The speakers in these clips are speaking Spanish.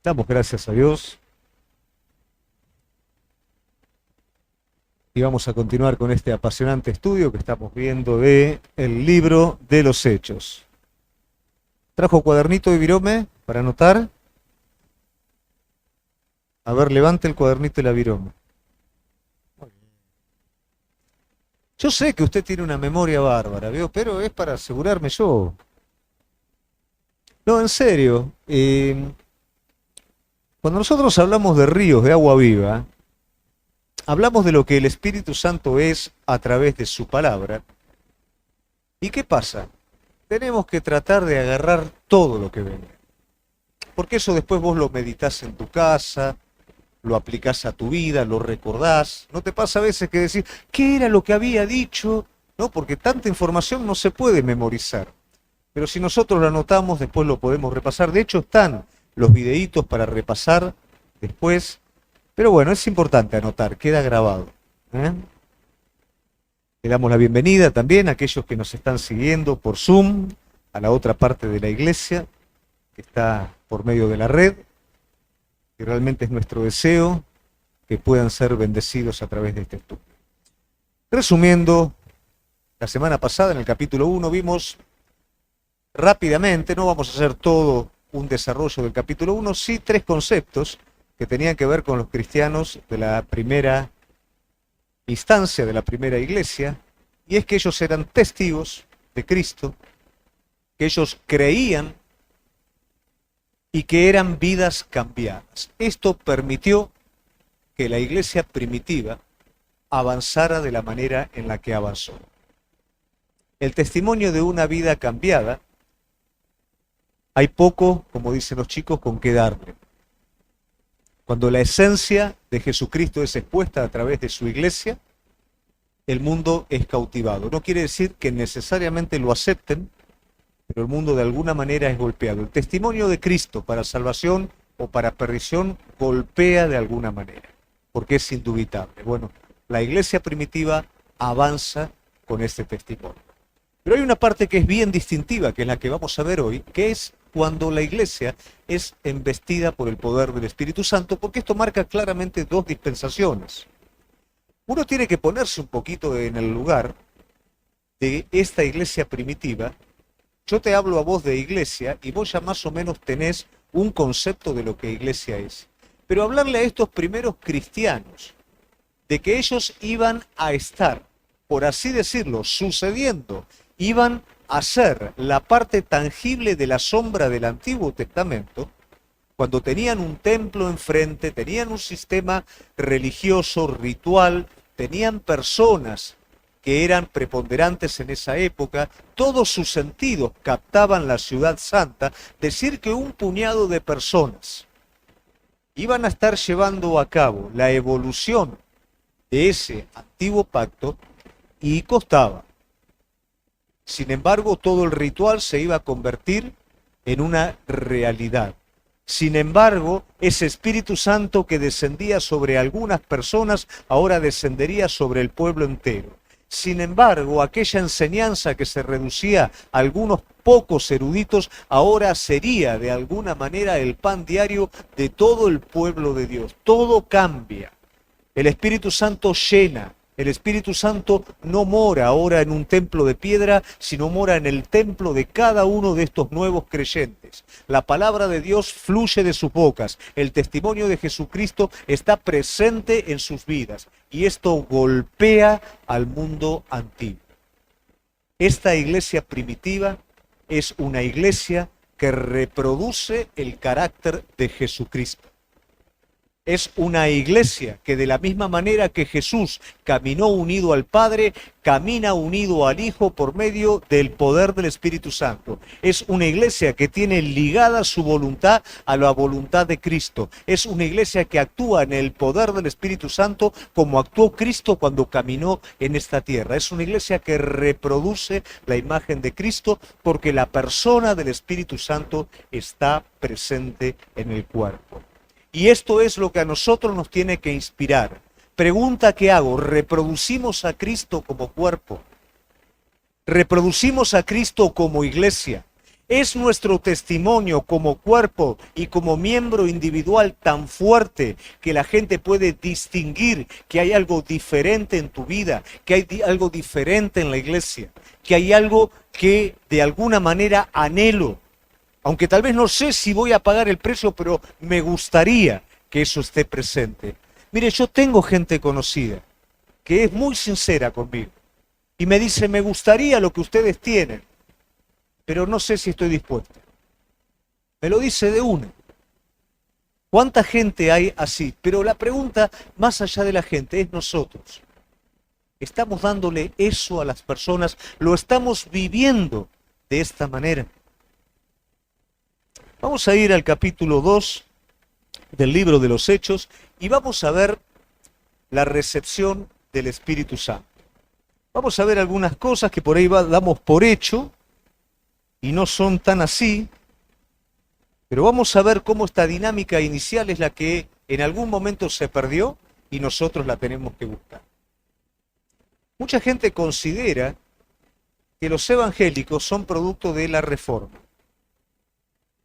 Damos gracias a Dios y vamos a continuar con este apasionante estudio que estamos viendo de el libro de los Hechos. ¿Trajo cuadernito y virome para anotar? A ver, levante el cuadernito y la virome. Yo sé que usted tiene una memoria bárbara, ¿veo? Pero es para asegurarme yo. No, en serio. Cuando nosotros hablamos de ríos de agua viva, hablamos de lo que el Espíritu Santo es a través de su palabra. ¿Y qué pasa? Tenemos que tratar de agarrar todo lo que venga. Porque eso después vos lo meditás en tu casa, lo aplicás a tu vida, lo recordás. ¿No te pasa a veces que decís, ¿qué era lo que había dicho? ¿No? Porque tanta información no se puede memorizar. Pero si nosotros lo anotamos, después lo podemos repasar. De hecho, están los videitos para repasar después. Pero bueno, es importante anotar, queda grabado. Le damos la bienvenida también a aquellos que nos están siguiendo por Zoom, a la otra parte de la iglesia, que está por medio de la red. Y realmente es nuestro deseo que puedan ser bendecidos a través de este estudio. Resumiendo, la semana pasada en el capítulo 1 vimos rápidamente, no vamos a hacer todo un desarrollo del capítulo 1, sí 3 conceptos que tenían que ver con los cristianos de la primera instancia, de la primera iglesia, y es que ellos eran testigos de Cristo, que ellos creían y que eran vidas cambiadas. Esto permitió que la iglesia primitiva avanzara de la manera en la que avanzó. El testimonio de una vida cambiada, hay poco, como dicen los chicos, con qué darle. Cuando la esencia de Jesucristo es expuesta a través de su iglesia, el mundo es cautivado. No quiere decir que necesariamente lo acepten, pero el mundo de alguna manera es golpeado. El testimonio de Cristo para salvación o para perdición golpea de alguna manera, porque es indubitable. Bueno, la iglesia primitiva avanza con este testimonio. Pero hay una parte que es bien distintiva, que es la que vamos a ver hoy, que es cuando la iglesia es embestida por el poder del Espíritu Santo, porque esto marca claramente 2 dispensaciones. Uno tiene que ponerse un poquito en el lugar de esta iglesia primitiva. Yo te hablo a vos de iglesia y vos ya más o menos tenés un concepto de lo que iglesia es. Pero hablarle a estos primeros cristianos de que ellos iban a estar, por así decirlo, sucediendo, iban a ser la parte tangible de la sombra del Antiguo Testamento, cuando tenían un templo enfrente, tenían un sistema religioso, ritual, tenían personas que eran preponderantes en esa época, todos sus sentidos captaban la ciudad santa, decir que un puñado de personas iban a estar llevando a cabo la evolución de ese antiguo pacto y costaba. Sin embargo, todo el ritual se iba a convertir en una realidad. Sin embargo, ese Espíritu Santo que descendía sobre algunas personas, ahora descendería sobre el pueblo entero. Sin embargo, aquella enseñanza que se reducía a algunos pocos eruditos, ahora sería de alguna manera el pan diario de todo el pueblo de Dios. Todo cambia. El Espíritu Santo llena. El Espíritu Santo no mora ahora en un templo de piedra, sino mora en el templo de cada uno de estos nuevos creyentes. La palabra de Dios fluye de sus bocas. El testimonio de Jesucristo está presente en sus vidas. Y esto golpea al mundo antiguo. Esta iglesia primitiva es una iglesia que reproduce el carácter de Jesucristo. Es una iglesia que de la misma manera que Jesús caminó unido al Padre, camina unido al Hijo por medio del poder del Espíritu Santo. Es una iglesia que tiene ligada su voluntad a la voluntad de Cristo. Es una iglesia que actúa en el poder del Espíritu Santo como actuó Cristo cuando caminó en esta tierra. Es una iglesia que reproduce la imagen de Cristo porque la persona del Espíritu Santo está presente en el cuerpo. Y esto es lo que a nosotros nos tiene que inspirar. Pregunta que hago, ¿reproducimos a Cristo como cuerpo? ¿Reproducimos a Cristo como iglesia? ¿Es nuestro testimonio como cuerpo y como miembro individual tan fuerte que la gente puede distinguir que hay algo diferente en tu vida, que hay algo diferente en la iglesia, que hay algo que de alguna manera anhelo? Aunque tal vez no sé si voy a pagar el precio, pero me gustaría que eso esté presente. Mire, yo tengo gente conocida que es muy sincera conmigo y me dice, me gustaría lo que ustedes tienen, pero no sé si estoy dispuesta. Me lo dice de una. ¿Cuánta gente hay así? Pero la pregunta, más allá de la gente, es nosotros. ¿Estamos dándole eso a las personas? ¿Lo estamos viviendo de esta manera? Vamos a ir al capítulo 2 del libro de los Hechos y vamos a ver la recepción del Espíritu Santo. Vamos a ver algunas cosas que por ahí damos por hecho y no son tan así, pero vamos a ver cómo esta dinámica inicial es la que en algún momento se perdió y nosotros la tenemos que buscar. Mucha gente considera que los evangélicos son producto de la Reforma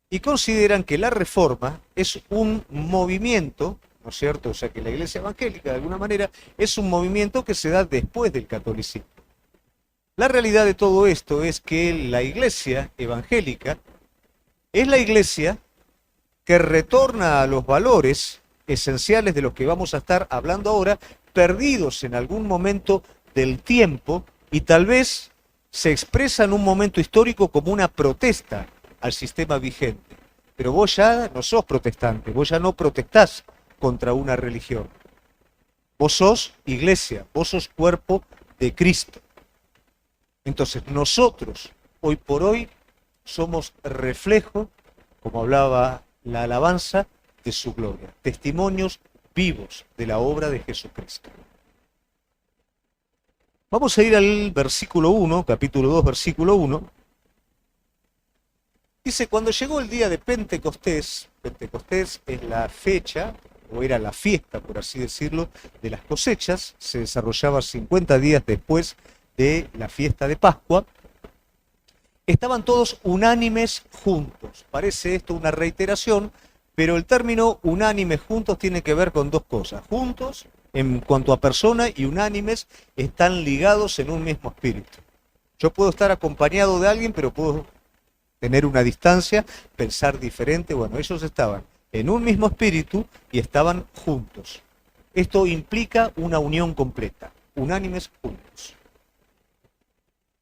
y consideran que la Reforma es un movimiento, ¿no es cierto? O sea, que la Iglesia evangélica de alguna manera es un movimiento que se da después del catolicismo. La realidad de todo esto es que la Iglesia evangélica es la Iglesia que retorna a los valores esenciales de los que vamos a estar hablando ahora, perdidos en algún momento del tiempo y tal vez se expresa en un momento histórico como una protesta al sistema vigente. Pero vos ya no sos protestante, vos ya no protestás contra una religión. Vos sos iglesia, vos sos cuerpo de Cristo. Entonces nosotros, hoy por hoy, somos reflejo, como hablaba la alabanza, de su gloria. Testimonios vivos de la obra de Jesucristo. Vamos a ir al versículo 1, capítulo 2, versículo 1. Dice, cuando llegó el día de Pentecostés, Pentecostés es la fecha, o era la fiesta, por así decirlo, de las cosechas, se desarrollaba 50 días después de la fiesta de Pascua, estaban todos unánimes juntos. Parece esto una reiteración, pero el término unánimes juntos tiene que ver con dos cosas. Juntos, en cuanto a persona, y unánimes están ligados en un mismo espíritu. Yo puedo estar acompañado de alguien, pero puedo tener una distancia, pensar diferente. Bueno, ellos estaban en un mismo espíritu y estaban juntos. Esto implica una unión completa, unánimes juntos.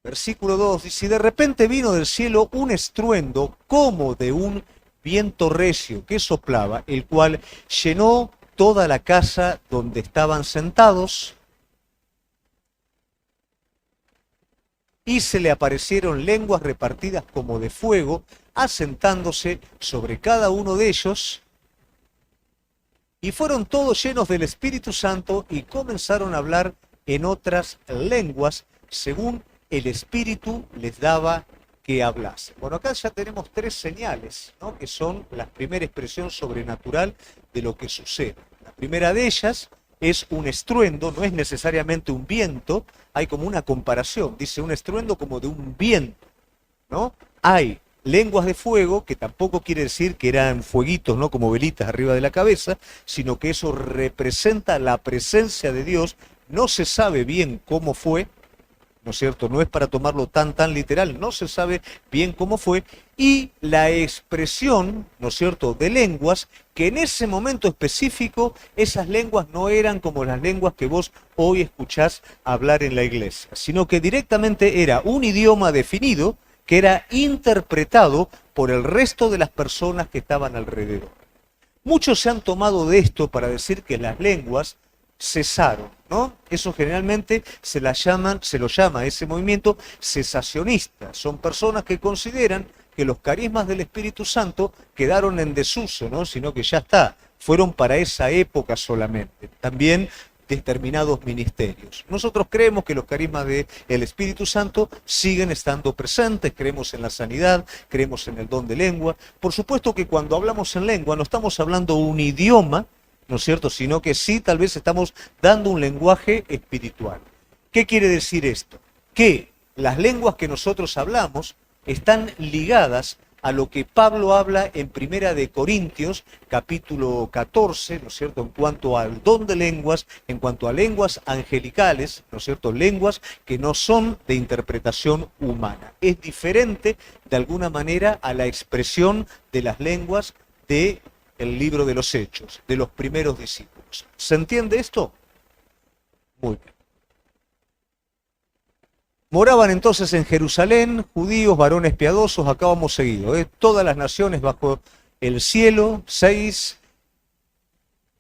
Versículo 2 dice, y de repente vino del cielo un estruendo como de un viento recio que soplaba, el cual llenó toda la casa donde estaban sentados, y se le aparecieron lenguas repartidas como de fuego, asentándose sobre cada uno de ellos, y fueron todos llenos del Espíritu Santo y comenzaron a hablar en otras lenguas, según el Espíritu les daba que hablase. Bueno, acá ya tenemos tres señales, ¿no?, que son la primera expresión sobrenatural de lo que sucede. La primera de ellas es un estruendo, no es necesariamente un viento, hay como una comparación, dice un estruendo como de un viento, ¿no? Hay lenguas de fuego, que tampoco quiere decir que eran fueguitos, ¿no?, como velitas arriba de la cabeza, sino que eso representa la presencia de Dios. No se sabe bien cómo fue, ¿no es cierto? No es para tomarlo tan literal, no se sabe bien cómo fue, y la expresión, ¿no es cierto?, de lenguas, que en ese momento específico, esas lenguas no eran como las lenguas que vos hoy escuchás hablar en la iglesia, sino que directamente era un idioma definido, que era interpretado por el resto de las personas que estaban alrededor. Muchos se han tomado de esto para decir que las lenguas cesaron, ¿no? Eso generalmente se lo llama ese movimiento cesacionista. Son personas que consideran que los carismas del Espíritu Santo quedaron en desuso, ¿no?, sino que ya está, fueron para esa época solamente. También determinados ministerios. Nosotros creemos que los carismas del Espíritu Santo siguen estando presentes, creemos en la sanidad, creemos en el don de lengua. Por supuesto que cuando hablamos en lengua no estamos hablando un idioma, ¿no es cierto?, sino que sí, tal vez estamos dando un lenguaje espiritual. ¿Qué quiere decir esto? Que las lenguas que nosotros hablamos están ligadas a lo que Pablo habla en Primera de Corintios, capítulo 14, ¿no es cierto?, en cuanto al don de lenguas, en cuanto a lenguas angelicales, ¿no es cierto?, lenguas que no son de interpretación humana. Es diferente, de alguna manera, a la expresión de las lenguas del libro de los Hechos, de los primeros discípulos. ¿Se entiende esto? Muy bien. Moraban entonces en Jerusalén judíos, varones piadosos, acá vamos seguido, todas las naciones bajo el cielo, 6.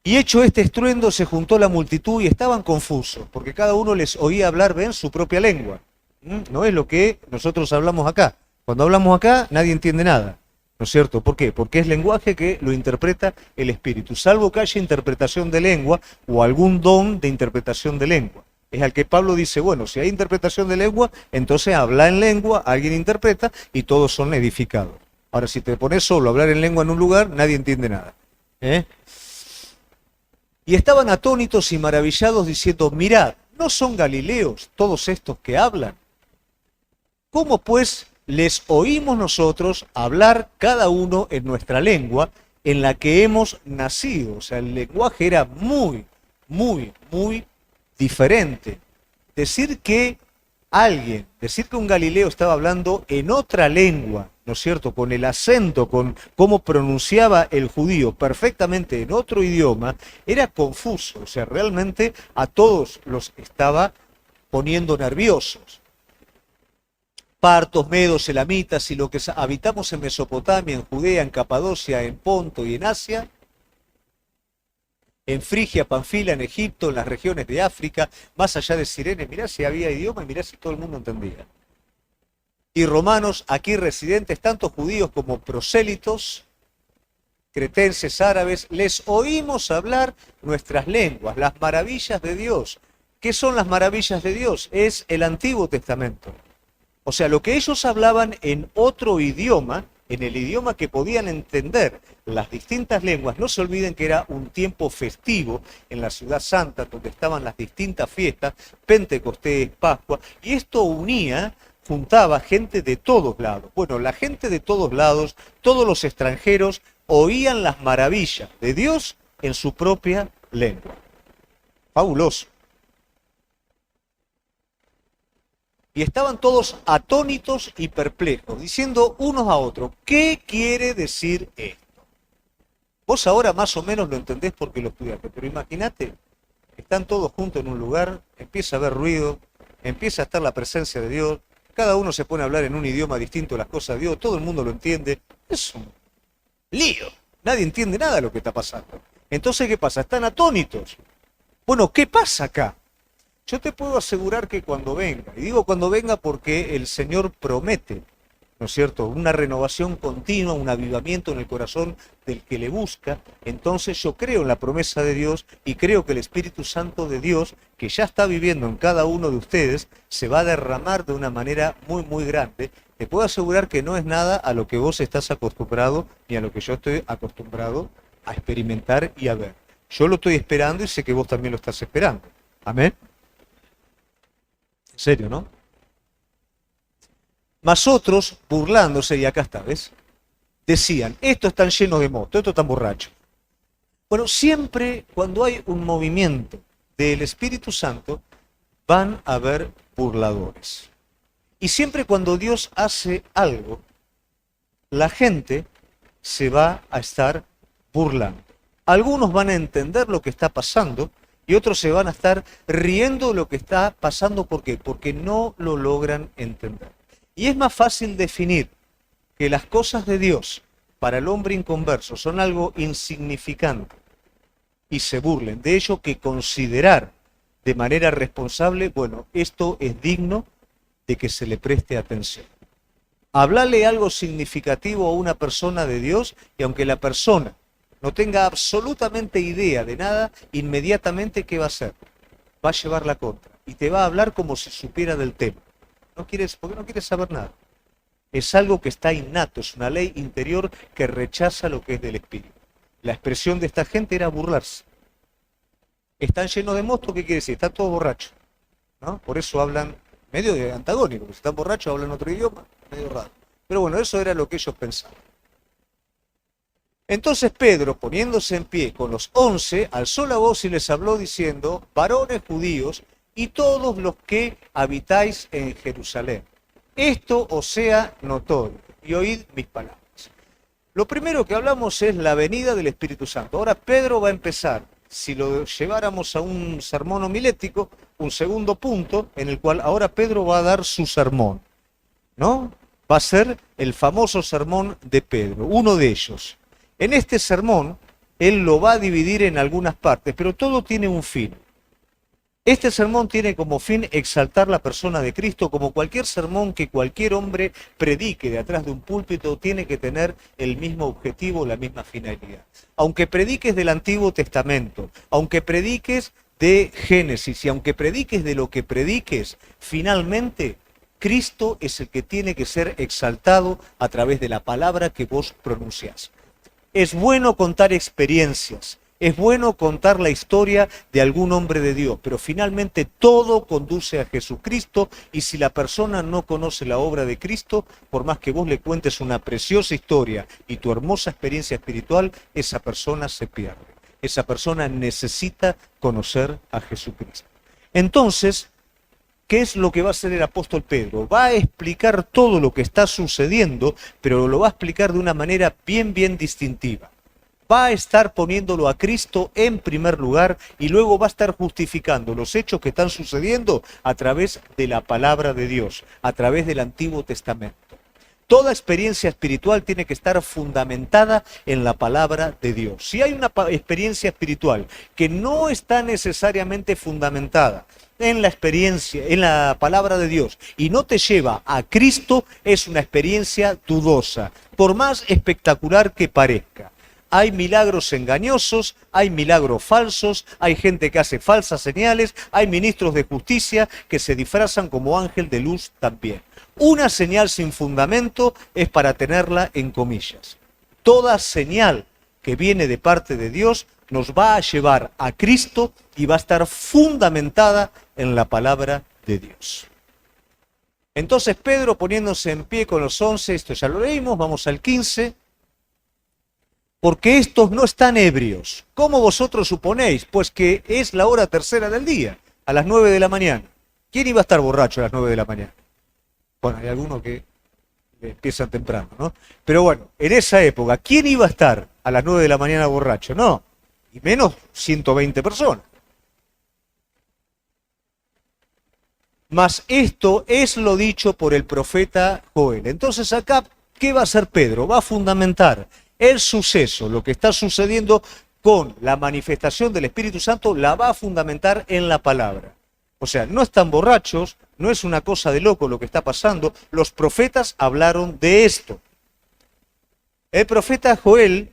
Y hecho este estruendo se juntó la multitud y estaban confusos, porque cada uno les oía hablar en su propia lengua. No es lo que nosotros hablamos acá. Cuando hablamos acá nadie entiende nada, ¿no es cierto? ¿Por qué? Porque es lenguaje que lo interpreta el Espíritu, salvo que haya interpretación de lengua o algún don de interpretación de lengua. Es al que Pablo dice, bueno, si hay interpretación de lengua, entonces habla en lengua, alguien interpreta y todos son edificados. Ahora, si te pones solo a hablar en lengua en un lugar, nadie entiende nada. Y estaban atónitos y maravillados diciendo, mirad, ¿no son galileos todos estos que hablan? ¿Cómo pues les oímos nosotros hablar cada uno en nuestra lengua en la que hemos nacido? O sea, el lenguaje era muy diferente. Decir que un galileo estaba hablando en otra lengua, ¿no es cierto?, con el acento, con cómo pronunciaba el judío perfectamente en otro idioma, era confuso. O sea, realmente a todos los estaba poniendo nerviosos. Partos, medos, elamitas y lo que habitamos en Mesopotamia, en Judea, en Capadocia, en Ponto y en Asia, en Frigia, Panfila, en Egipto, en las regiones de África, más allá de Cirene, mirá si había idioma y mirá si todo el mundo entendía. Y romanos, aquí residentes, tanto judíos como prosélitos, cretenses, árabes, les oímos hablar nuestras lenguas, las maravillas de Dios. ¿Qué son las maravillas de Dios? Es el Antiguo Testamento. O sea, lo que ellos hablaban en otro idioma, en el idioma que podían entender las distintas lenguas. No se olviden que era un tiempo festivo en la Ciudad Santa, donde estaban las distintas fiestas, Pentecostés, Pascua, y esto juntaba gente de todos lados. Bueno, la gente de todos lados, todos los extranjeros, oían las maravillas de Dios en su propia lengua. Fabuloso. Y estaban todos atónitos y perplejos, diciendo unos a otros, ¿qué quiere decir esto? Vos ahora más o menos lo entendés porque lo estudiaste, pero imagínate, están todos juntos en un lugar, empieza a haber ruido, empieza a estar la presencia de Dios, cada uno se pone a hablar en un idioma distinto de las cosas de Dios, todo el mundo lo entiende, es un lío, nadie entiende nada de lo que está pasando. Entonces, ¿qué pasa? Están atónitos. Bueno, ¿qué pasa acá? Yo te puedo asegurar que cuando venga, y digo cuando venga porque el Señor promete, ¿no es cierto?, una renovación continua, un avivamiento en el corazón del que le busca. Entonces yo creo en la promesa de Dios y creo que el Espíritu Santo de Dios, que ya está viviendo en cada uno de ustedes, se va a derramar de una manera muy grande. Te puedo asegurar que no es nada a lo que vos estás acostumbrado, ni a lo que yo estoy acostumbrado a experimentar y a ver. Yo lo estoy esperando y sé que vos también lo estás esperando. Amén. En serio, ¿no? Mas otros, burlándose, y acá está, ¿ves? Decían, estos están llenos de mosto, estos están borrachos. Bueno, siempre cuando hay un movimiento del Espíritu Santo, van a haber burladores. Y siempre cuando Dios hace algo, la gente se va a estar burlando. Algunos van a entender lo que está pasando y otros se van a estar riendo de lo que está pasando. ¿Por qué? Porque no lo logran entender. Y es más fácil definir que las cosas de Dios para el hombre inconverso son algo insignificante y se burlen de ello que considerar de manera responsable, bueno, esto es digno de que se le preste atención. Hablarle algo significativo a una persona de Dios y aunque la persona no tenga absolutamente idea de nada, inmediatamente, ¿qué va a hacer? Va a llevar la contra y te va a hablar como si supiera del tema. Porque no quieres saber nada. Es algo que está innato, es una ley interior que rechaza lo que es del Espíritu. La expresión de esta gente era burlarse. Están llenos de mosto, ¿qué quiere decir? Están todos borrachos, ¿no? Por eso hablan medio de antagónico, porque si están borrachos hablan otro idioma, medio raro. Pero bueno, eso era lo que ellos pensaban. Entonces Pedro, poniéndose en pie con los 11, alzó la voz y les habló diciendo: varones judíos y todos los que habitáis en Jerusalén, esto os sea notorio, y oíd mis palabras. Lo primero que hablamos es la venida del Espíritu Santo. Ahora Pedro va a empezar, si lo lleváramos a un sermón homilético, un segundo punto en el cual ahora Pedro va a dar su sermón, ¿no? Va a ser el famoso sermón de Pedro, uno de ellos. En este sermón, él lo va a dividir en algunas partes, pero todo tiene un fin. Este sermón tiene como fin exaltar la persona de Cristo, como cualquier sermón que cualquier hombre predique de atrás de un púlpito tiene que tener el mismo objetivo, la misma finalidad. Aunque prediques del Antiguo Testamento, aunque prediques de Génesis y aunque prediques de lo que prediques, finalmente Cristo es el que tiene que ser exaltado a través de la palabra que vos pronunciás. Es bueno contar experiencias, es bueno contar la historia de algún hombre de Dios, pero finalmente todo conduce a Jesucristo, y si la persona no conoce la obra de Cristo, por más que vos le cuentes una preciosa historia y tu hermosa experiencia espiritual, esa persona se pierde. Esa persona necesita conocer a Jesucristo. Entonces, ¿qué es lo que va a hacer el apóstol Pedro? Va a explicar todo lo que está sucediendo, pero lo va a explicar de una manera bien distintiva. Va a estar poniéndolo a Cristo en primer lugar y luego va a estar justificando los hechos que están sucediendo a través de la palabra de Dios, a través del Antiguo Testamento. Toda experiencia espiritual tiene que estar fundamentada en la palabra de Dios. Si hay una experiencia espiritual que no está necesariamente fundamentada en la experiencia, en la palabra de Dios, y no te lleva a Cristo, es una experiencia dudosa, por más espectacular que parezca. Hay milagros engañosos, hay milagros falsos, hay gente que hace falsas señales, hay ministros de justicia que se disfrazan como ángel de luz también. Una señal sin fundamento es para tenerla en comillas. Toda señal que viene de parte de Dios nos va a llevar a Cristo y va a estar fundamentada en la palabra de Dios. Entonces Pedro, poniéndose en pie con los 11, esto ya lo leímos, vamos al 15. Porque estos no están ebrios. ¿Cómo vosotros suponéis? Pues que es la hora tercera del día, a las 9 de la mañana. ¿Quién iba a estar borracho a las 9 de la mañana? Bueno, hay algunos que empiezan temprano, ¿no? Pero bueno, en esa época, ¿quién iba a estar a las 9 de la mañana borracho? No, y menos 120 personas. Mas esto es lo dicho por el profeta Joel. Entonces acá, ¿qué va a hacer Pedro? Va a fundamentar el suceso, lo que está sucediendo con la manifestación del Espíritu Santo, la va a fundamentar en la palabra. O sea, no están borrachos, no es una cosa de loco lo que está pasando. Los profetas hablaron de esto. El profeta Joel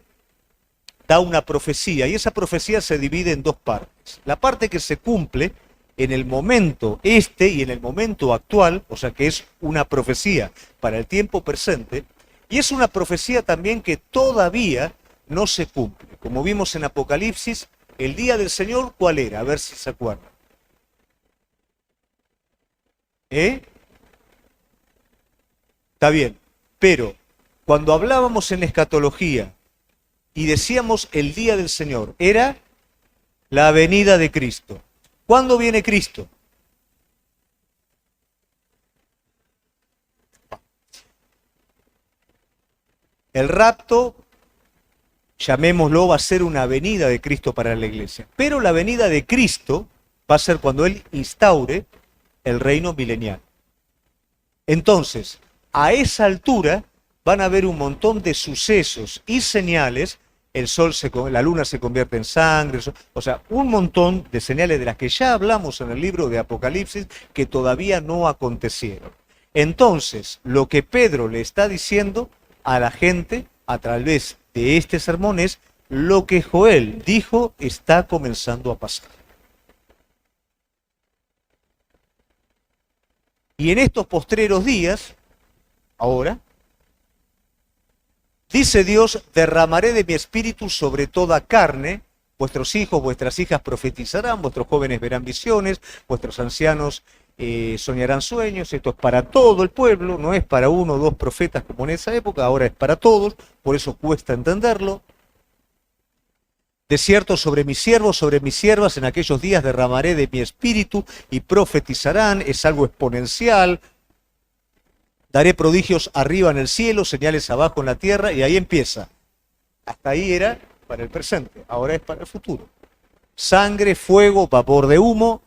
da una profecía y esa profecía se divide en dos partes. La parte que se cumple en el momento y en el momento actual, o sea que es una profecía para el tiempo presente, y es una profecía también que todavía no se cumple. Como vimos en Apocalipsis, el día del Señor, ¿cuál era? A ver si se acuerdan. Está bien, pero cuando hablábamos en escatología y decíamos el día del Señor, era la venida de Cristo. ¿Cuándo viene Cristo? El rapto, llamémoslo, va a ser una venida de Cristo para la iglesia. Pero la venida de Cristo va a ser cuando Él instaure el reino milenial. Entonces, a esa altura van a haber un montón de sucesos y señales. La luna se convierte en sangre, o sea, un montón de señales de las que ya hablamos en el libro de Apocalipsis que todavía no acontecieron. Entonces, lo que Pedro le está diciendo a la gente a través de este sermón es: lo que Joel dijo está comenzando a pasar. Y en estos postreros días, ahora, dice Dios: derramaré de mi espíritu sobre toda carne, vuestros hijos, vuestras hijas profetizarán, vuestros jóvenes verán visiones, vuestros ancianos soñarán sueños, esto es para todo el pueblo, no es para uno o dos profetas como en esa época, ahora es para todos, por eso cuesta entenderlo. De cierto, sobre mis siervos, sobre mis siervas, en aquellos días derramaré de mi espíritu y profetizarán, es algo exponencial. Daré prodigios arriba en el cielo, señales abajo en la tierra, y ahí empieza. Hasta ahí era para el presente, ahora es para el futuro. Sangre, fuego, vapor de humo,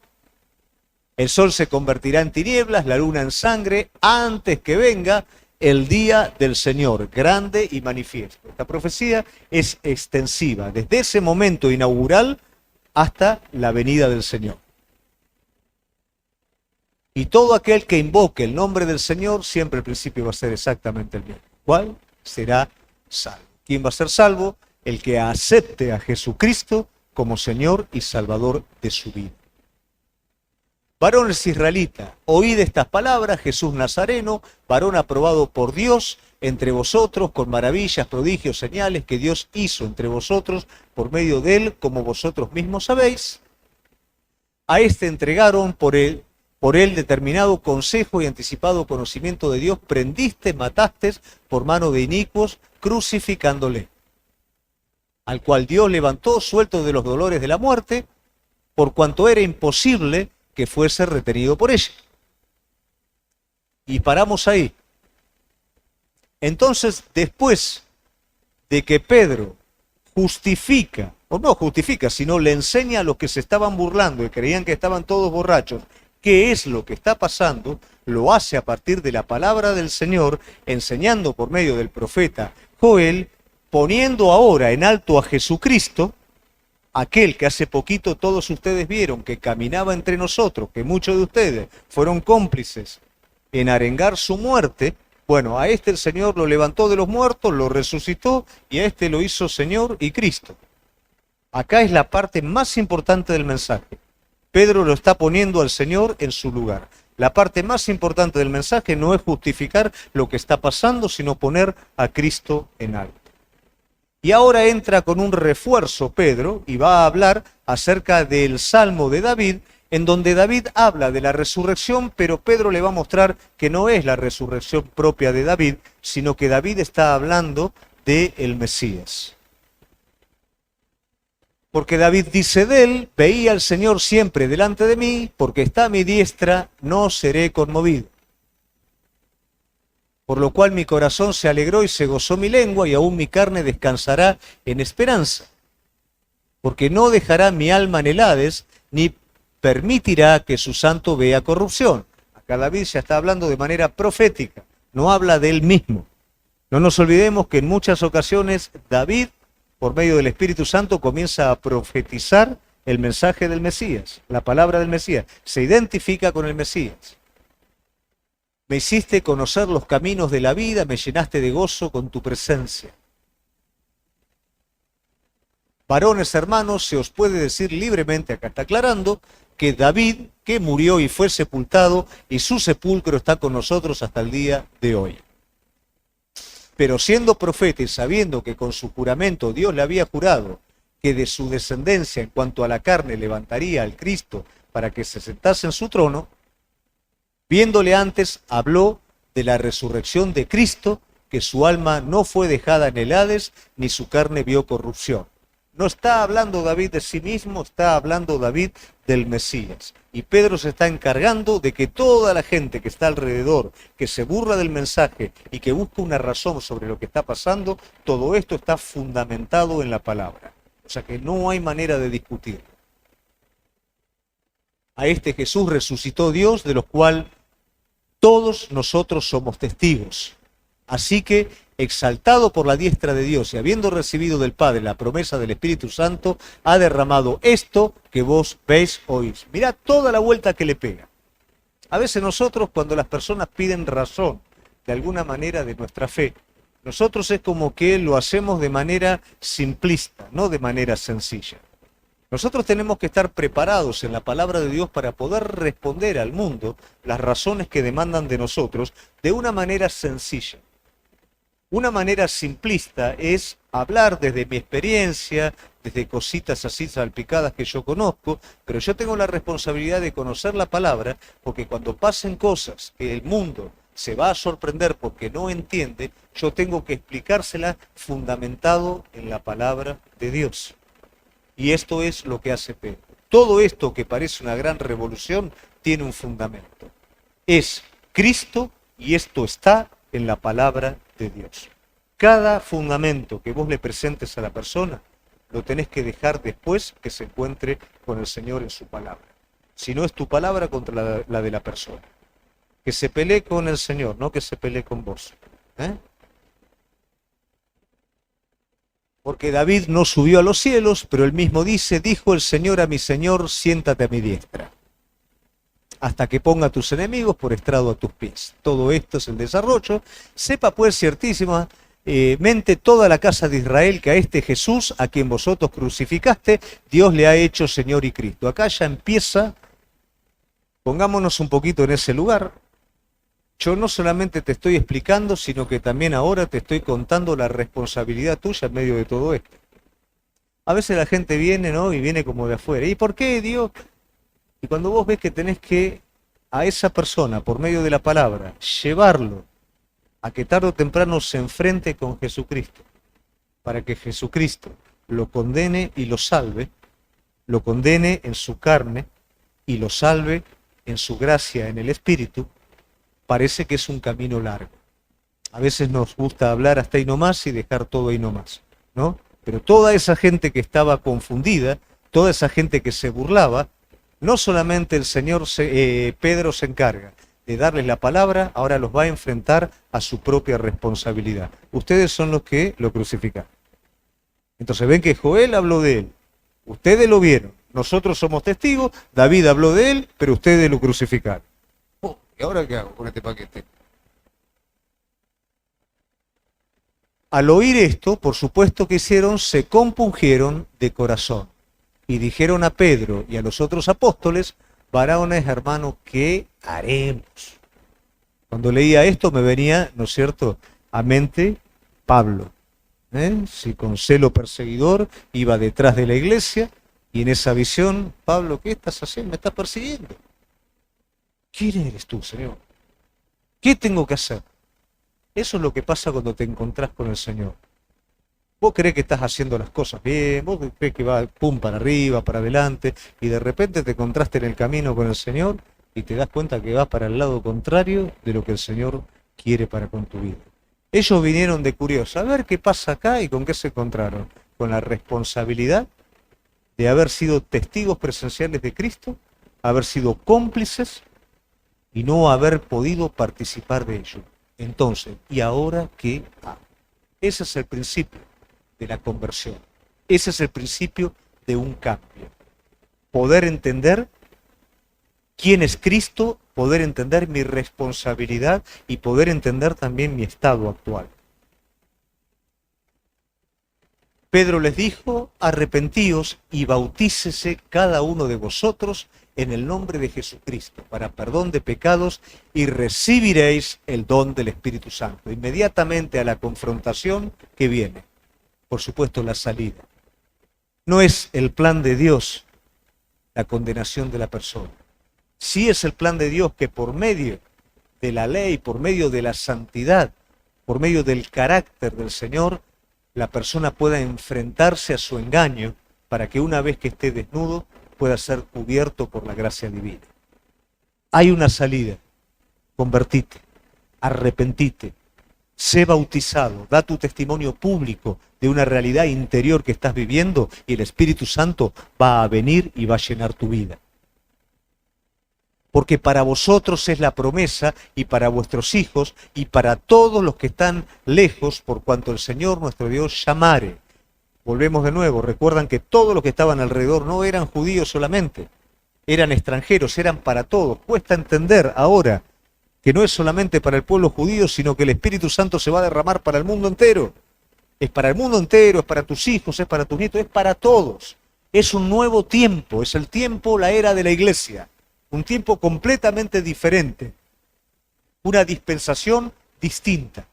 el sol se convertirá en tinieblas, la luna en sangre, antes que venga el día del Señor, grande y manifiesto. Esta profecía es extensiva, desde ese momento inaugural hasta la venida del Señor. Y todo aquel que invoque el nombre del Señor, siempre el principio va a ser exactamente el mismo. ¿Cuál? Será salvo. ¿Quién va a ser salvo? El que acepte a Jesucristo como Señor y Salvador de su vida. Varones israelitas, oíd estas palabras, Jesús Nazareno, varón aprobado por Dios entre vosotros, con maravillas, prodigios, señales que Dios hizo entre vosotros por medio de él, como vosotros mismos sabéis. A este entregaron por él determinado consejo y anticipado conocimiento de Dios, prendiste, mataste por mano de inicuos, crucificándole, al cual Dios levantó suelto de los dolores de la muerte, por cuanto era imposible que fuese retenido por ella. Y paramos ahí. Entonces, después de que Pedro justifica, o no justifica, sino le enseña a los que se estaban burlando y creían que estaban todos borrachos, qué es lo que está pasando, lo hace a partir de la palabra del Señor, enseñando por medio del profeta Joel, poniendo ahora en alto a Jesucristo, aquel que hace poquito todos ustedes vieron que caminaba entre nosotros, que muchos de ustedes fueron cómplices en arengar su muerte. Bueno, a este el Señor lo levantó de los muertos, lo resucitó y a este lo hizo Señor y Cristo. Acá es la parte más importante del mensaje. Pedro lo está poniendo al Señor en su lugar. La parte más importante del mensaje no es justificar lo que está pasando, sino poner a Cristo en alto. Y ahora entra con un refuerzo Pedro y va a hablar acerca del Salmo de David, en donde David habla de la resurrección, pero Pedro le va a mostrar que no es la resurrección propia de David, sino que David está hablando del Mesías. Porque David dice de él, veía al Señor siempre delante de mí, porque está a mi diestra, no seré conmovido. Por lo cual mi corazón se alegró y se gozó mi lengua, y aún mi carne descansará en esperanza. Porque no dejará mi alma en el Hades, ni permitirá que su santo vea corrupción. Acá David ya está hablando de manera profética, no habla de él mismo. No nos olvidemos que en muchas ocasiones David, por medio del Espíritu Santo, comienza a profetizar el mensaje del Mesías, la palabra del Mesías. Se identifica con el Mesías. Me hiciste conocer los caminos de la vida, me llenaste de gozo con tu presencia. Varones hermanos, se os puede decir libremente, acá está aclarando, que David, que murió y fue sepultado, y su sepulcro está con nosotros hasta el día de hoy. Pero siendo profeta y sabiendo que con su juramento Dios le había jurado que de su descendencia en cuanto a la carne levantaría al Cristo para que se sentase en su trono, viéndole antes, habló de la resurrección de Cristo, que su alma no fue dejada en el Hades, ni su carne vio corrupción. No está hablando David de sí mismo, está hablando David del Mesías. Y Pedro se está encargando de que toda la gente que está alrededor, que se burla del mensaje y que busca una razón sobre lo que está pasando, todo esto está fundamentado en la palabra. O sea que no hay manera de discutirlo. A este Jesús resucitó Dios, de lo cual todos nosotros somos testigos. Así que, exaltado por la diestra de Dios y habiendo recibido del Padre la promesa del Espíritu Santo, ha derramado esto que vos veis, oís. Mirá toda la vuelta que le pega. A veces nosotros, cuando las personas piden razón de alguna manera de nuestra fe, nosotros es como que lo hacemos de manera simplista, no de manera sencilla. Nosotros tenemos que estar preparados en la palabra de Dios para poder responder al mundo las razones que demandan de nosotros de una manera sencilla. Una manera simplista es hablar desde mi experiencia, desde cositas así salpicadas que yo conozco, pero yo tengo la responsabilidad de conocer la palabra, porque cuando pasen cosas que el mundo se va a sorprender porque no entiende, yo tengo que explicársela fundamentado en la palabra de Dios. Y esto es lo que hace Pedro. Todo esto que parece una gran revolución tiene un fundamento. Es Cristo y esto está en la palabra de Dios. Cada fundamento que vos le presentes a la persona, lo tenés que dejar después que se encuentre con el Señor en su palabra. Si no es tu palabra contra la de la persona. Que se pelee con el Señor, no que se pelee con vos. Porque David no subió a los cielos, pero él mismo dice, dijo el Señor a mi Señor, siéntate a mi diestra, hasta que ponga a tus enemigos por estrado a tus pies. Todo esto es el desarrollo. Sepa pues ciertísimamente toda la casa de Israel que a este Jesús, a quien vosotros crucificaste, Dios le ha hecho Señor y Cristo. Acá ya empieza, pongámonos un poquito en ese lugar. Yo no solamente te estoy explicando, sino que también ahora te estoy contando la responsabilidad tuya en medio de todo esto. A veces la gente viene, ¿no? Y viene como de afuera. ¿Y por qué Dios? Y cuando vos ves que tenés que a esa persona, por medio de la palabra, llevarlo a que tarde o temprano se enfrente con Jesucristo, para que Jesucristo lo condene y lo salve, lo condene en su carne y lo salve en su gracia, en el Espíritu, parece que es un camino largo. A veces nos gusta hablar hasta ahí nomás y dejar todo ahí nomás, ¿no? Pero toda esa gente que estaba confundida, toda esa gente que se burlaba, no solamente el Señor Pedro se encarga de darles la palabra, ahora los va a enfrentar a su propia responsabilidad. Ustedes son los que lo crucificaron. Entonces ven que Joel habló de él, ustedes lo vieron, nosotros somos testigos, David habló de él, pero ustedes lo crucificaron. ¿Y ahora qué hago con este paquete? Al oír esto, por supuesto que hicieron, se compungieron de corazón y dijeron a Pedro y a los otros apóstoles, varones hermanos, ¿qué haremos? Cuando leía esto me venía, ¿no es cierto?, a mente Pablo. Si con celo perseguidor iba detrás de la iglesia y en esa visión, Pablo, ¿qué estás haciendo? Me estás persiguiendo. ¿Quién eres tú, Señor? ¿Qué tengo que hacer? Eso es lo que pasa cuando te encontrás con el Señor. Vos creés que estás haciendo las cosas bien, vos creés que va pum para arriba, para adelante, y de repente te encontraste en el camino con el Señor y te das cuenta que vas para el lado contrario de lo que el Señor quiere para con tu vida. Ellos vinieron de curiosos a ver qué pasa acá y con qué se encontraron. Con la responsabilidad de haber sido testigos presenciales de Cristo, haber sido cómplices y no haber podido participar de ello. Entonces, ¿y ahora qué hago? Ese es el principio de la conversión. Ese es el principio de un cambio. Poder entender quién es Cristo, poder entender mi responsabilidad y poder entender también mi estado actual. Pedro les dijo, arrepentíos y bautícese cada uno de vosotros en el nombre de Jesucristo para perdón de pecados y recibiréis el don del Espíritu Santo. Inmediatamente a la confrontación que viene, por supuesto, la salida. No es el plan de Dios la condenación de la persona. Sí es el plan de Dios que por medio de la ley, por medio de la santidad, por medio del carácter del Señor, la persona pueda enfrentarse a su engaño para que una vez que esté desnudo pueda ser cubierto por la gracia divina. Hay una salida. Convertite, arrepentite, sé bautizado, da tu testimonio público de una realidad interior que estás viviendo y el Espíritu Santo va a venir y va a llenar tu vida. Porque para vosotros es la promesa y para vuestros hijos y para todos los que están lejos, por cuanto el Señor nuestro Dios llamare. Volvemos de nuevo, recuerdan que todos los que estaban alrededor no eran judíos solamente, eran extranjeros, eran para todos. Cuesta entender ahora que no es solamente para el pueblo judío, sino que el Espíritu Santo se va a derramar para el mundo entero. Es para el mundo entero, es para tus hijos, es para tus nietos, es para todos. Es un nuevo tiempo, es el tiempo, la era de la iglesia. Un tiempo completamente diferente, una dispensación distinta.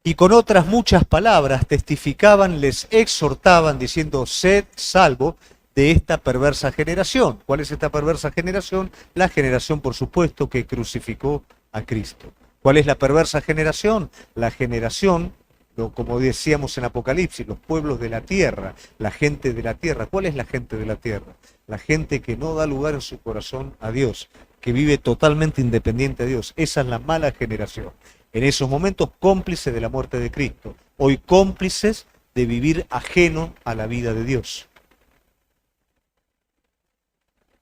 Y con otras muchas palabras testificaban, les exhortaban, diciendo, sed salvo de esta perversa generación. ¿Cuál es esta perversa generación? La generación, por supuesto, que crucificó a Cristo. ¿Cuál es la perversa generación? La generación, como decíamos en Apocalipsis, los pueblos de la tierra, la gente de la tierra. ¿Cuál es la gente de la tierra? La gente que no da lugar en su corazón a Dios, que vive totalmente independiente de Dios. Esa es la mala generación. En esos momentos cómplices de la muerte de Cristo, hoy cómplices de vivir ajeno a la vida de Dios.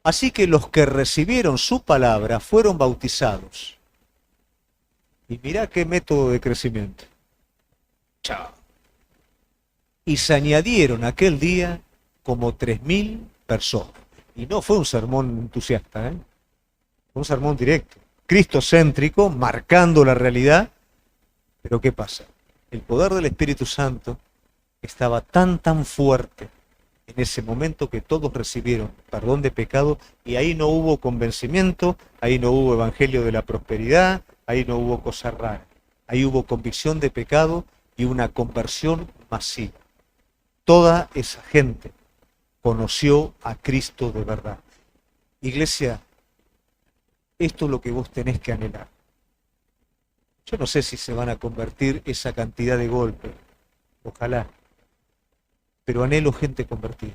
Así que los que recibieron su palabra fueron bautizados. Y mirá qué método de crecimiento. Chao. Y se añadieron aquel día como 3.000 personas. Y no fue un sermón entusiasta, fue un sermón directo, cristocéntrico, marcando la realidad. Pero ¿qué pasa? El poder del Espíritu Santo estaba tan fuerte en ese momento que todos recibieron perdón de pecado, y ahí no hubo convencimiento, ahí no hubo evangelio de la prosperidad, ahí no hubo cosa rara. Ahí hubo convicción de pecado y una conversión masiva. Toda esa gente conoció a Cristo de verdad. Iglesia, esto es lo que vos tenés que anhelar. Yo no sé si se van a convertir esa cantidad de golpes, ojalá, pero anhelo gente convertida.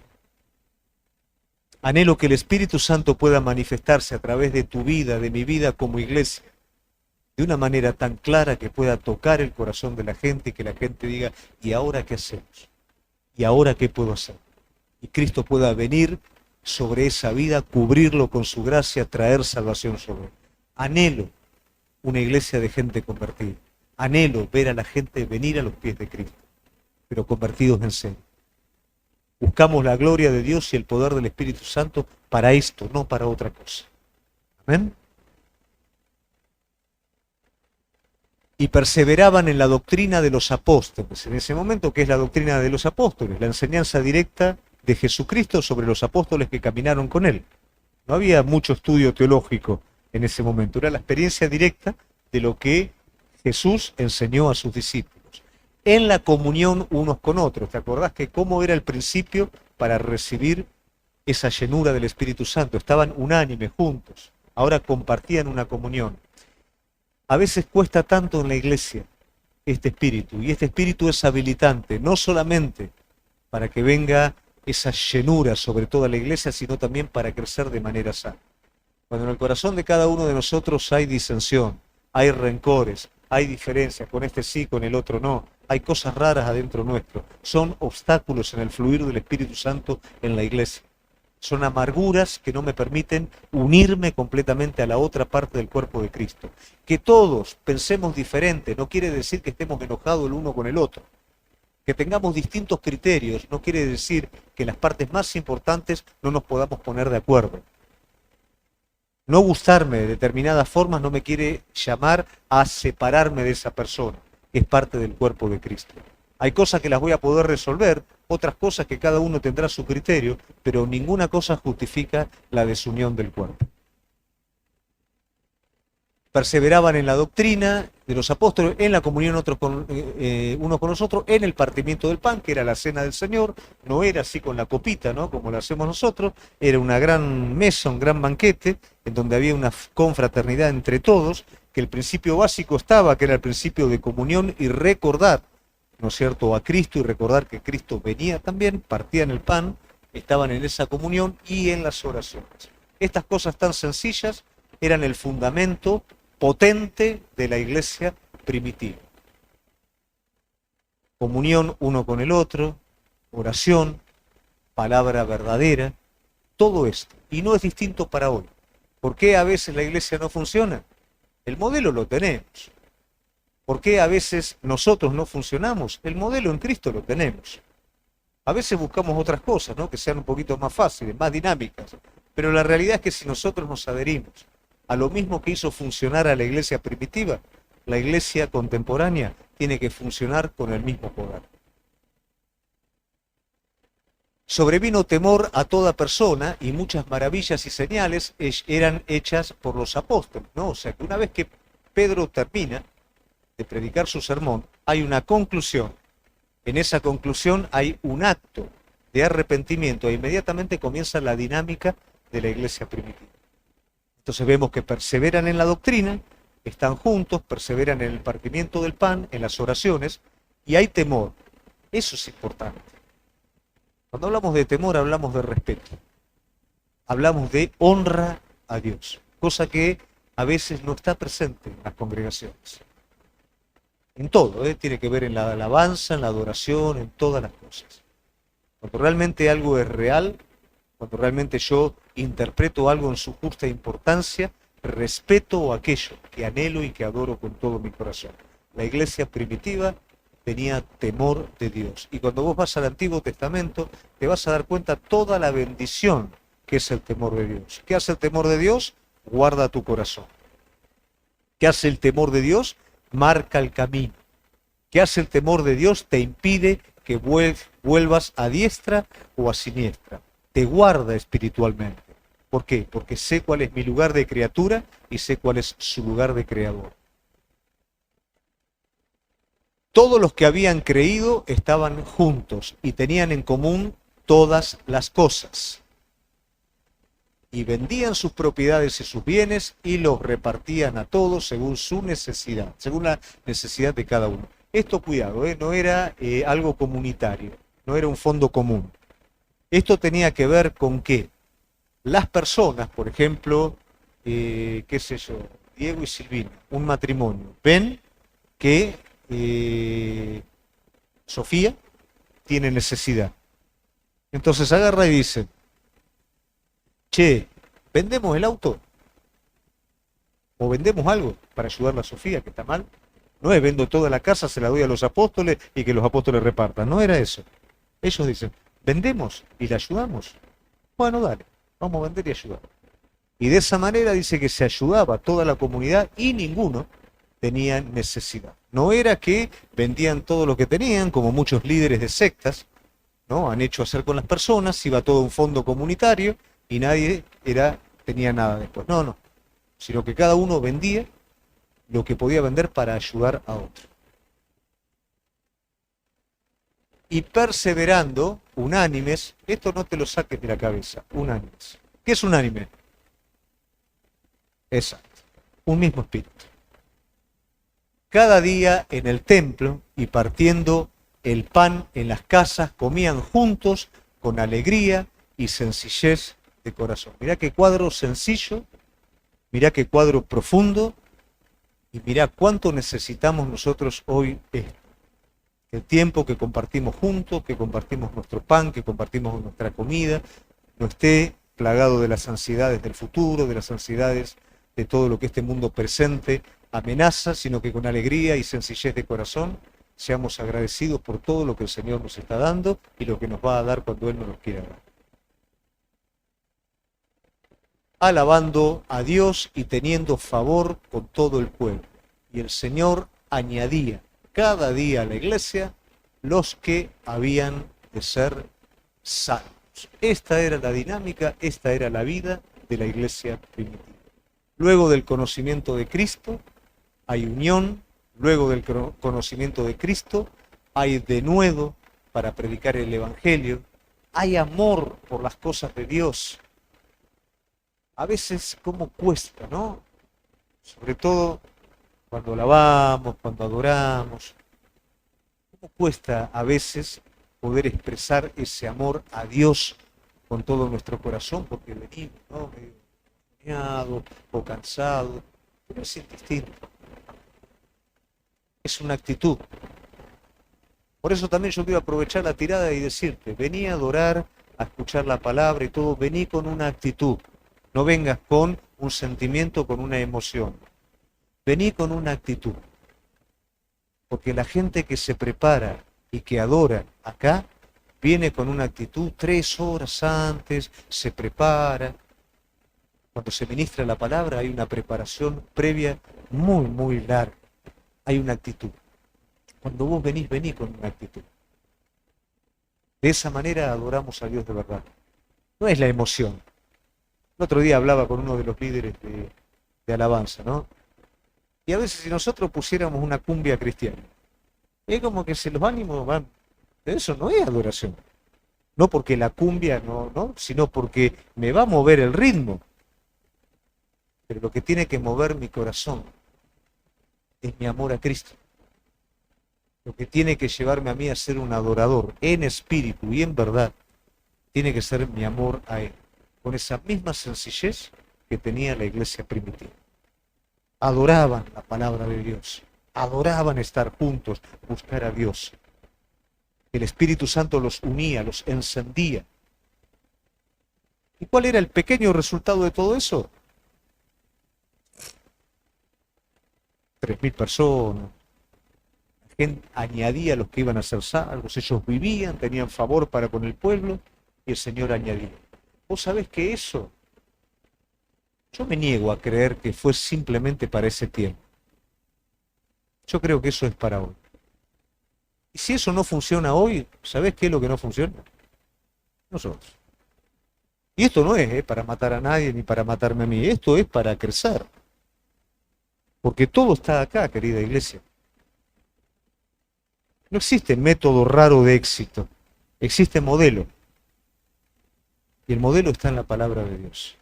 Anhelo que el Espíritu Santo pueda manifestarse a través de tu vida, de mi vida como iglesia, de una manera tan clara que pueda tocar el corazón de la gente y que la gente diga, ¿y ahora qué hacemos? ¿Y ahora qué puedo hacer? Y Cristo pueda venir sobre esa vida, cubrirlo con su gracia, traer salvación sobre él. Anhelo una iglesia de gente convertida. Anhelo ver a la gente venir a los pies de Cristo, pero convertidos en serio. Buscamos la gloria de Dios y el poder del Espíritu Santo para esto, no para otra cosa. Amén. Y perseveraban en la doctrina de los apóstoles. En ese momento, ¿qué es la doctrina de los apóstoles? La enseñanza directa de Jesucristo sobre los apóstoles que caminaron con él. No había mucho estudio teológico en ese momento. Era la experiencia directa de lo que Jesús enseñó a sus discípulos. En la comunión unos con otros. ¿Te acordás que cómo era el principio para recibir esa llenura del Espíritu Santo? Estaban unánimes, juntos. Ahora compartían una comunión. A veces cuesta tanto en la iglesia este espíritu, y este espíritu es habilitante, no solamente para que venga esa llenura sobre toda la iglesia, sino también para crecer de manera sana. Cuando en el corazón de cada uno de nosotros hay disensión, hay rencores, hay diferencias, con este sí, con el otro no, hay cosas raras adentro nuestro, son obstáculos en el fluir del Espíritu Santo en la iglesia. Son amarguras que no me permiten unirme completamente a la otra parte del cuerpo de Cristo. Que todos pensemos diferente no quiere decir que estemos enojados el uno con el otro. Que tengamos distintos criterios no quiere decir que en las partes más importantes no nos podamos poner de acuerdo. No gustarme de determinadas formas no me quiere llamar a separarme de esa persona, que es parte del cuerpo de Cristo. Hay cosas que las voy a poder resolver, otras cosas que cada uno tendrá su criterio, pero ninguna cosa justifica la desunión del cuerpo. Perseveraban en la doctrina de los apóstoles, en la comunión uno con los otros, en el partimiento del pan, que era la cena del Señor. No era así con la copita, ¿no?, como lo hacemos nosotros. Era una gran mesa, un gran banquete, en donde había una confraternidad entre todos, que el principio básico estaba, que era el principio de comunión y recordar, ¿no es cierto?, a Cristo, y recordar que Cristo venía también, partían el pan, estaban en esa comunión y en las oraciones. Estas cosas tan sencillas eran el fundamento potente de la iglesia primitiva. Comunión uno con el otro, oración, palabra verdadera, todo esto. Y no es distinto para hoy. ¿Por qué a veces la iglesia no funciona? El modelo lo tenemos. ¿Por qué a veces nosotros no funcionamos? El modelo en Cristo lo tenemos. A veces buscamos otras cosas, ¿no?, que sean un poquito más fáciles, más dinámicas. Pero la realidad es que si nosotros nos adherimos a lo mismo que hizo funcionar a la iglesia primitiva, la iglesia contemporánea tiene que funcionar con el mismo poder. Sobrevino temor a toda persona y muchas maravillas y señales eran hechas por los apóstoles, ¿no? O sea que una vez que Pedro termina de predicar su sermón, hay una conclusión. En esa conclusión hay un acto de arrepentimiento e inmediatamente comienza la dinámica de la iglesia primitiva. Entonces vemos que perseveran en la doctrina, están juntos, perseveran en el partimiento del pan, en las oraciones, y hay temor. Eso es importante. Cuando hablamos de temor, hablamos de respeto. Hablamos de honra a Dios, cosa que a veces no está presente en las congregaciones. En todo, tiene que ver en la alabanza, en la adoración, en todas las cosas. Cuando realmente algo es real, cuando realmente yo interpreto algo en su justa importancia, respeto aquello que anhelo y que adoro con todo mi corazón. La iglesia primitiva tenía temor de Dios. Y cuando vos vas al Antiguo Testamento, te vas a dar cuenta toda la bendición que es el temor de Dios. ¿Qué hace el temor de Dios? Guarda tu corazón. ¿Qué hace el temor de Dios? Marca el camino. ¿Qué hace el temor de Dios? Te impide que vuelvas a diestra o a siniestra. Te guarda espiritualmente. ¿Por qué? Porque sé cuál es mi lugar de criatura y sé cuál es su lugar de creador. Todos los que habían creído estaban juntos y tenían en común todas las cosas. Y vendían sus propiedades y sus bienes y los repartían a todos según su necesidad, según la necesidad de cada uno. Esto, cuidado, no era algo comunitario, no era un fondo común. Esto tenía que ver con que las personas, por ejemplo, qué sé yo, Diego y Silvina, un matrimonio, ven que Sofía tiene necesidad. Entonces agarra y dice, che, ¿vendemos el auto? ¿O vendemos algo para ayudarla a Sofía, que está mal? No es vendo toda la casa, se la doy a los apóstoles y que los apóstoles repartan. No era eso. Ellos dicen, vendemos y la ayudamos. Bueno, dale, vamos a vender y ayudar. Y de esa manera dice que se ayudaba a toda la comunidad y ninguno tenía necesidad. No era que vendían todo lo que tenían, como muchos líderes de sectas, ¿no? Han hecho hacer con las personas, iba todo a un fondo comunitario y nadie tenía nada después. No, no. Sino que cada uno vendía lo que podía vender para ayudar a otro. Y perseverando, unánimes, esto no te lo saques de la cabeza, unánimes. ¿Qué es unánime? Exacto, un mismo espíritu. Cada día en el templo y partiendo el pan en las casas, comían juntos con alegría y sencillez de corazón. Mirá qué cuadro sencillo, mirá qué cuadro profundo, y mirá cuánto necesitamos nosotros hoy esto. El tiempo que compartimos juntos, que compartimos nuestro pan, que compartimos nuestra comida, no esté plagado de las ansiedades del futuro, de las ansiedades de todo lo que este mundo presente amenaza, sino que con alegría y sencillez de corazón seamos agradecidos por todo lo que el Señor nos está dando y lo que nos va a dar cuando Él nos lo quiera dar. Alabando a Dios y teniendo favor con todo el pueblo. Y el Señor añadía cada día a la iglesia los que habían de ser salvos. Esta era la dinámica, esta era la vida de la iglesia primitiva. Luego del conocimiento de Cristo hay unión, luego del conocimiento de Cristo hay denuedo para predicar el Evangelio, hay amor por las cosas de Dios. A veces cómo cuesta, ¿no? Sobre todo cuando alabamos, cuando adoramos. ¿Cómo cuesta a veces poder expresar ese amor a Dios con todo nuestro corazón? Porque venimos, ¿no? Medio dañados o cansados, pero es indistinto. Es una actitud. Por eso también yo quiero aprovechar la tirada y decirte, vení a adorar, a escuchar la palabra y todo, vení con una actitud. No vengas con un sentimiento, con una emoción. Vení con una actitud. Porque la gente que se prepara y que adora acá, viene con una actitud 3 horas antes, se prepara. Cuando se ministra la palabra hay una preparación previa muy, muy larga. Hay una actitud. Cuando vos venís, venís con una actitud. De esa manera adoramos a Dios de verdad. No es la emoción. El otro día hablaba con uno de los líderes de alabanza, ¿no? Y a veces si nosotros pusiéramos una cumbia cristiana, es como que los ánimos van. Eso no es adoración. No porque la cumbia no, sino porque me va a mover el ritmo. Pero lo que tiene que mover mi corazón es mi amor a Cristo. Lo que tiene que llevarme a mí a ser un adorador en espíritu y en verdad, tiene que ser mi amor a Él, con esa misma sencillez que tenía la iglesia primitiva. Adoraban la palabra de Dios, adoraban estar juntos, buscar a Dios. El Espíritu Santo los unía, los encendía. ¿Y cuál era el pequeño resultado de todo eso? 3.000 personas. La gente añadía a los que iban a ser salvos. Ellos vivían, tenían favor para con el pueblo y el Señor añadía. ¿Vos sabés que eso? Yo me niego a creer que fue simplemente para ese tiempo. Yo creo que eso es para hoy. Y si eso no funciona hoy, ¿sabés qué es lo que no funciona? Nosotros. Y esto no es para matar a nadie ni para matarme a mí, esto es para crecer. Porque todo está acá, querida iglesia. No existe método raro de éxito, existe modelo. Y el modelo está en la palabra de Dios.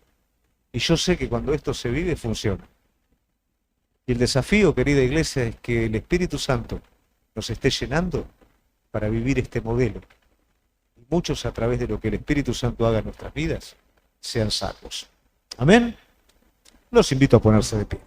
Y yo sé que cuando esto se vive, funciona. Y el desafío, querida iglesia, es que el Espíritu Santo nos esté llenando para vivir este modelo. Y muchos, a través de lo que el Espíritu Santo haga en nuestras vidas, sean salvos. Amén. Los invito a ponerse de pie.